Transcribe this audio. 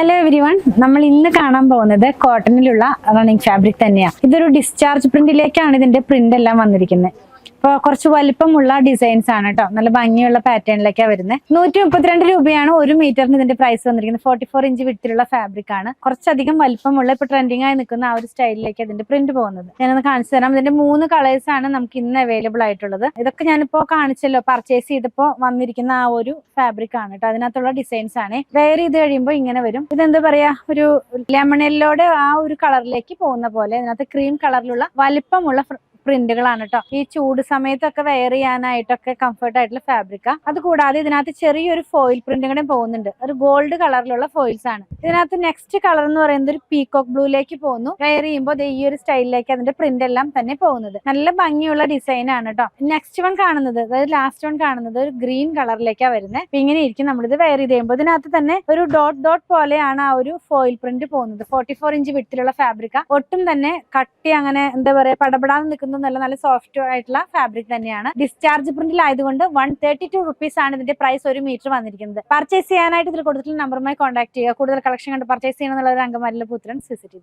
Hello everyone, നമ്മൾ ഇന്ന് കാണാൻ പോകുന്നത് കോട്ടണിലുള്ള റണ്ണിങ് ഫാബ്രിക് തന്നെയാണ്. ഇതൊരു ഡിസ്ചാർജ് പ്രിന്റിലേക്കാണ് ഇതിന്റെ പ്രിന്റ് എല്ലാം വന്നിരിക്കുന്നത്. അപ്പോൾ കുറച്ച് വലിപ്പമുള്ള ഡിസൈൻസ് ആണ് കേട്ടോ. നല്ല ഭംഗിയുള്ള പാറ്റേണിലേക്കാണ് വരുന്നത്. 132 രൂപയാണ് 1 മീറ്ററിന് ഇതിന്റെ പ്രൈസ് വന്നിരിക്കുന്നത്. 44 ഇഞ്ച് വിട്ടിലുള്ള ഫാബ്രിക് ആണ്. കുറച്ചധികം വലിപ്പമുള്ള ഇപ്പൊ ട്രെൻഡിങ് ആയി നിൽക്കുന്ന ആ ഒരു സ്റ്റൈലിലേക്ക് അതിന്റെ പ്രിന്റ് പോകുന്നത്. ഞാനൊന്ന് കാണിച്ചു തരാം. ഇതിന്റെ 3 കളേഴ്സ് ആണ് നമുക്ക് ഇന്ന് അവൈലബിൾ ആയിട്ടുള്ളത്. ഇതൊക്കെ ഞാനിപ്പോ കാണിച്ചല്ലോ, പർച്ചേസ് ചെയ്തപ്പോ വന്നിരിക്കുന്ന ആ ഒരു ഫാബ്രിക് ആണ് കേട്ടോ. അതിനകത്തുള്ള ഡിസൈൻസ് ആണ്. വെയർ ചെയ്ത് കഴിയുമ്പോൾ ഇങ്ങനെ വരും. ഇതെന്താ പറയാ, ഒരു ലെമൺ യെല്ലോയുടെ ആ ഒരു കളറിലേക്ക് പോകുന്ന പോലെ ഇതിനകത്ത് ക്രീം കളറിലുള്ള വലിപ്പമുള്ള പ്രിന്റുകളാണ് കേട്ടോ. ഈ ചൂട് സമയത്തൊക്കെ വെയർ ചെയ്യാനായിട്ടൊക്കെ കംഫർട്ട് ആയിട്ടുള്ള ഫാബ്രിക്കാ. അത് കൂടാതെ ഇതിനകത്ത് ചെറിയൊരു ഫോയിൽ പ്രിന്റും കൂടെ പോകുന്നുണ്ട്. ഒരു ഗോൾഡ് കളറിലുള്ള ഫോയിൽസ് ആണ്. ഇതിനകത്ത് നെക്സ്റ്റ് കളർ എന്ന് പറയുന്നത് ഒരു പീകോക്ക് ബ്ലൂയിലേക്ക് പോകുന്നു. വെയർ ചെയ്യുമ്പോൾ ഈ ഒരു സ്റ്റൈലിലേക്ക് അതിന്റെ പ്രിന്റ് എല്ലാം തന്നെ പോകുന്നത്. നല്ല ഭംഗിയുള്ള ഡിസൈൻ ആണ് കേട്ടോ. നെക്സ്റ്റ് വൺ കാണുന്നത്, അതായത് ലാസ്റ്റ് വൺ കാണുന്നത് ഒരു ഗ്രീൻ കളറിലേക്കാണ് വരുന്നത്. അപ്പൊ ഇങ്ങനെ ഇരിക്കും നമ്മളിത് വെയർ ചെയ്ത് കഴിയുമ്പോൾ. ഇതിനകത്ത് തന്നെ ഒരു ഡോട്ട് പോലെയാണ് ആ ഒരു ഫോയിൽ പ്രിന്റ് പോകുന്നത്. 44 ഇഞ്ച് വിട്ടിലുള്ള ഫാബ്രിക്കാ. ഒട്ടും തന്നെ കട്ടി അങ്ങനെ എന്താ പറയാ പടപെടാതെ നിൽക്കുന്ന നല്ല സോഫ്റ്റ് ആയിട്ടുള്ള ഫാബ്രിക് തന്നെയാണ്. ഡിസ്ചാർജ് പ്രിന്റിൽ ആയതുകൊണ്ട് 132 റുപ്പീസ് ആണ് ഇതിന്റെ പ്രൈസ് 1 മീറ്റർ വന്നിരിക്കുന്നത്. പർച്ചേസ് ചെയ്യാനായിട്ട് ഇതിൽ കൊടുത്തിട്ടുള്ള നമ്പറുമായി കോൺടാക്ട് ചെയ്യുക. കൂടുതൽ കളക്ഷൻ കണ്ട് പർച്ചേസ് ചെയ്യണമെന്നുള്ള ഒരു അങ്കമാലിയിലെ പുത്രൻ വിസിറ്റ് ചെയ്തത്.